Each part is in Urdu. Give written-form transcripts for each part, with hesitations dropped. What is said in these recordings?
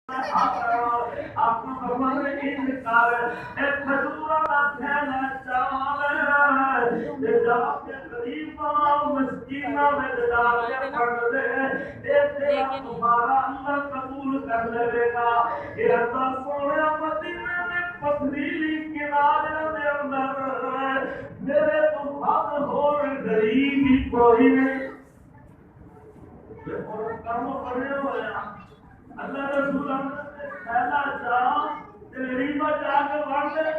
آپ کو فرمانے کی انکار اے کھجورا دا تھیلا چال تے جا کے غریباں مسکیناں وچ ڈال کے پڑھ دے اے تیرا تمہارا اللہ قبول کر لے گا اے اللہ سونیا مدینے دے پتھریلی کنارے دے اندر میرے تو بھگ ہور غریب ہی کوئی نہیں اور کام پڑے ہوئے اللہ رسول پہلا جا غریبا جا کے بڑھ دے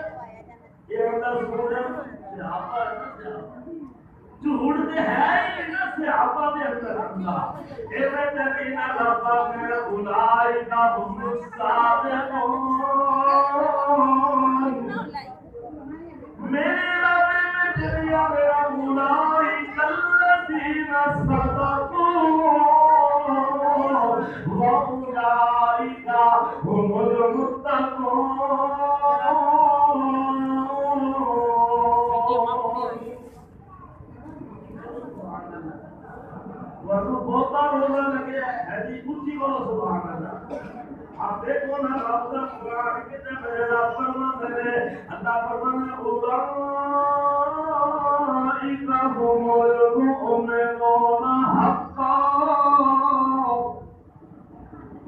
یہ اللہ سونے صحابہ جھوٹ تے ہے ہی نا صحابہ دے اندر اللہ اے تکینا ربا میں اولئک هم الصادقون میرے رب میں جریا میرا اولئک الذین صدقوا وَأُولَٰئِكَ هُمُ الْمُتَّقُونَ ورنہ بہتا روزہ لگے ہے جی اچھی بولو سبحان اللہ آپ دیکھو نا رب کا قرآن کتنے میرے رب فرمان دے اللہ فرمان اولئک هم المؤمنون حقا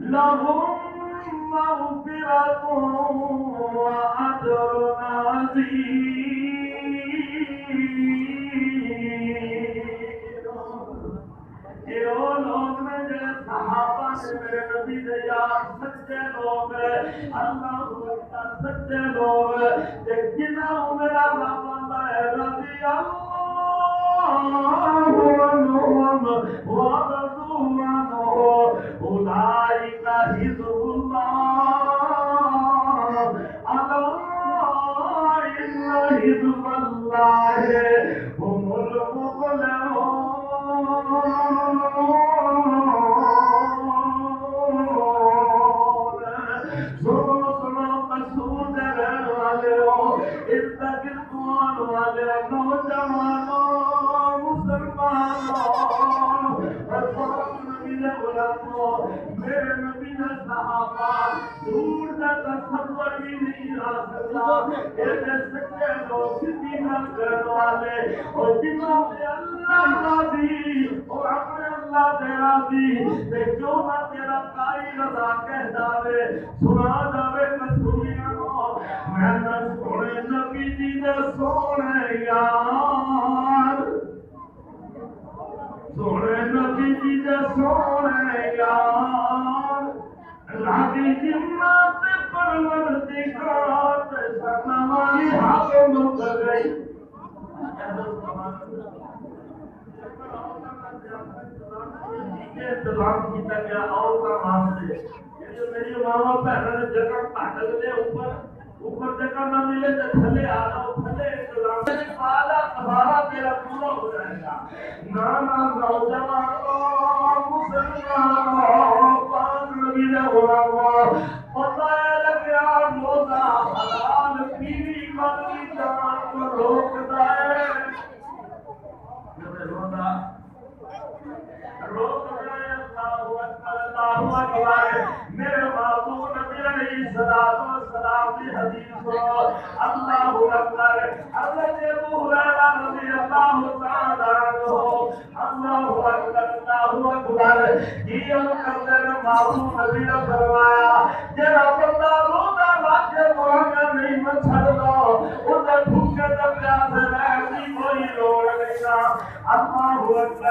لهم مغفرة وأجر عظيم یہ وہ لوگ میں جو صحابہ نے میرے نبی دے یار سچے لوگ اللہ کا سچے لوگ جنہوں میرا رب اللہ ہے رضی اللہ عنہم ورضوا عنہ اولئک حزب اللہ الا ان حزب اللہ هم المفلحون میرے نبی نے صحابہ دور کا تصور بھی نہیں آ سکتا ایسے سچے لوگ کسی نہ کرنے والے اور جنہوں نے اللہ راضی اور اپنے اللہ سے راضی تے کیوں نہ تیرا کائی رضا کہہ جاوے سنا جاوے کسوریاں میں نہ سونے نبی جی دے سونے یار سونے نبی جی دے سونے یار راضی جمعات پروردگار سنوائی حاکم کر گئی انتظام کیتا گیا اور کام سے جو میری ماما پہنوں نے جگہ پاٹل دے اوپر جگہ نہ ملے تو تھلے آ جاؤ تھلے انتظام سے پالا سوارا تیرا پورا ہو جائے گا نانا نوجوان مسلمان پاک نبی نے غلام پتہ لگیا روزہ حلال پیری والی جان کو روکتا ہے روزہ روک رہے اللہ اکبر میرے معصوم نبی علیہ الصلوۃ والسلام کی حدیث سنو اللہ اکبر حضرت ابو ہریرہ رضی اللہ تعالی عنہ اللہ اکبر یہ کرتے معصوم نبی نے فرمایا جڑا بندہ روزہ رکھ کے مرغا نہیں چھڑدا او تے بھوکے تے پیاسے رہن دی کوئی لوڑ نہیں اللہ اکبر